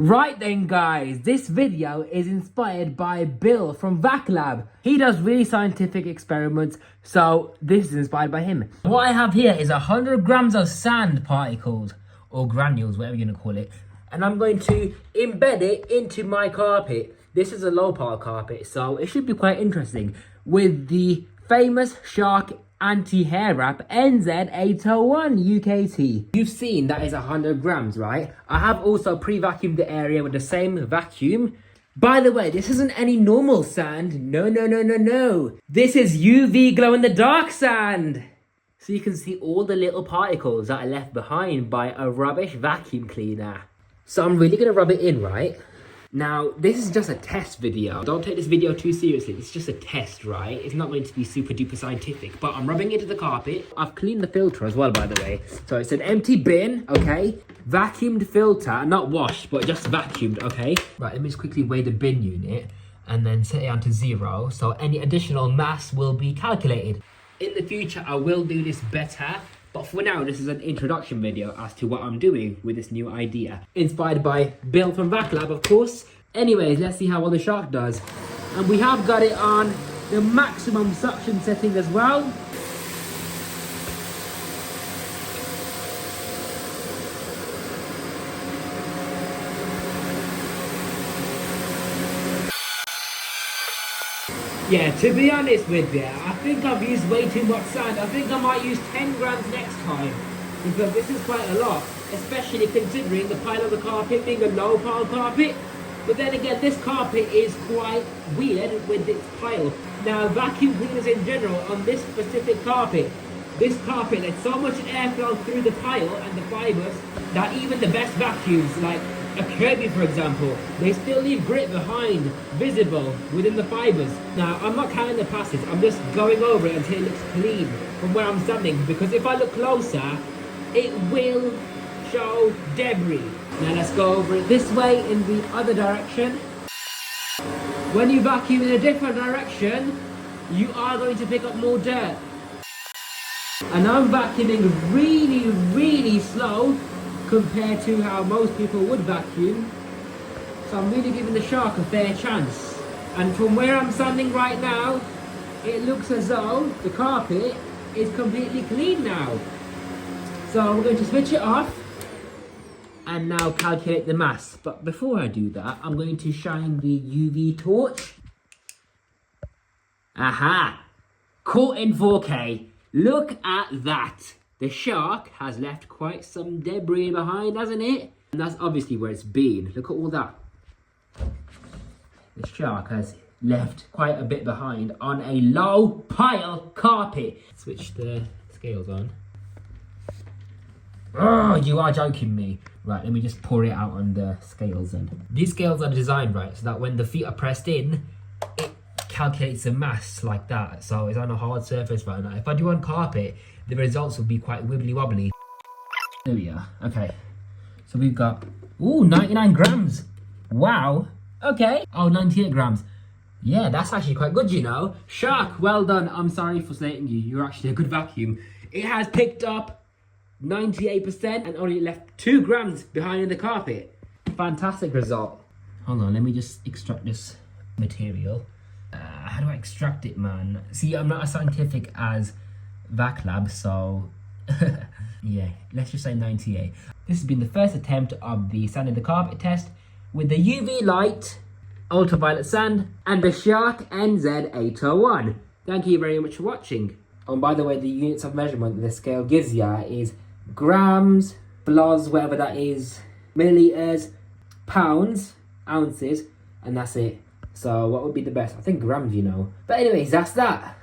Right then guys, this video is inspired by Bill from Vaclab. He does really scientific experiments, so this is inspired by him. What I have here is 100 grams of sand particles, or granules, whatever you're going to call it. And I'm going to embed it into my carpet. This is a low pile carpet, so it should be quite interesting. With the famous shark anti-hair wrap NZ801UKT. You've seen that is 100 grams, right? I have also pre-vacuumed the area with the same vacuum. By the way, this isn't any normal sand. No. This is UV glow-in-the-dark sand. So you can see all the little particles that are left behind by a rubbish vacuum cleaner. So I'm really gonna rub it in, right? Now, this is just a test video. Don't take this video too seriously. It's just a test, right? It's not going to be super duper scientific, but I'm rubbing it into the carpet. I've cleaned the filter as well, by the way. So it's an empty bin, okay? Vacuumed filter, not washed, but just vacuumed, okay? Right, let me just quickly weigh the bin unit and then set it down to 0. So any additional mass will be calculated. In the future, I will do this better. But for now, this is an introduction video as to what I'm doing with this new idea. Inspired by Bill from Vaclab, of course. Anyways, let's see how well the shark does. And we have got it on the maximum suction setting as well. Yeah, to be honest with you, I think I've used way too much sand. I think I might use 10 grams next time, because this is quite a lot, especially considering the pile of the carpet being a low pile carpet. But then again, this carpet is quite weird with its pile. Now, vacuum cleaners in general on this specific carpet, there's so much airflow through the pile and the fibers that even the best vacuums, like a Kirby for example, they still leave grit behind, visible within the fibers. Now, I'm not counting the passes, I'm just going over it until it looks clean from where I'm standing, because if I look closer, it will show debris. Now let's go over it this way in the other direction. When you vacuum in a different direction, you are going to pick up more dirt. And I'm vacuuming really slow compared to how most people would vacuum. So I'm really giving the shark a fair chance. And from where I'm standing right now, it looks as though the carpet is completely clean now. So we're going to switch it off and now calculate the mass. But before I do that, I'm going to shine the UV torch. Aha! Caught in 4K. Look at that. The shark has left quite some debris behind, hasn't it? And that's obviously where it's been. Look at all that. The shark has left quite a bit behind on a low pile carpet. Switch the scales on. Oh, you are joking me. Right, let me just pour it out on the scales then. These scales are designed right so that when the feet are pressed in, it calculates the mass like that. So it's on a hard surface right now. If I do on carpet, the results will be quite wibbly wobbly. There we are. Okay. So we've got, 99 grams. Wow. Okay. Oh, 98 grams. Yeah, that's actually quite good, you know. Shark, well done. I'm sorry for slating you. You're actually a good vacuum. It has picked up 98% and only left 2 grams behind in the carpet. Fantastic result. Hold on, let me just extract this material. How do I extract it, man? See, I'm not as scientific as Vaclab, so yeah, let's just say 98. This has been the first attempt of the sand in the carpet test with the UV light, ultraviolet sand, and the Shark NZ801. Thank you very much for watching. Oh, and by the way, the units of measurement that the scale gives you is grams, bloz, whatever that is, milliliters, pounds, ounces, and that's it. So what would be the best? I think grams, you know. But anyways, that's that.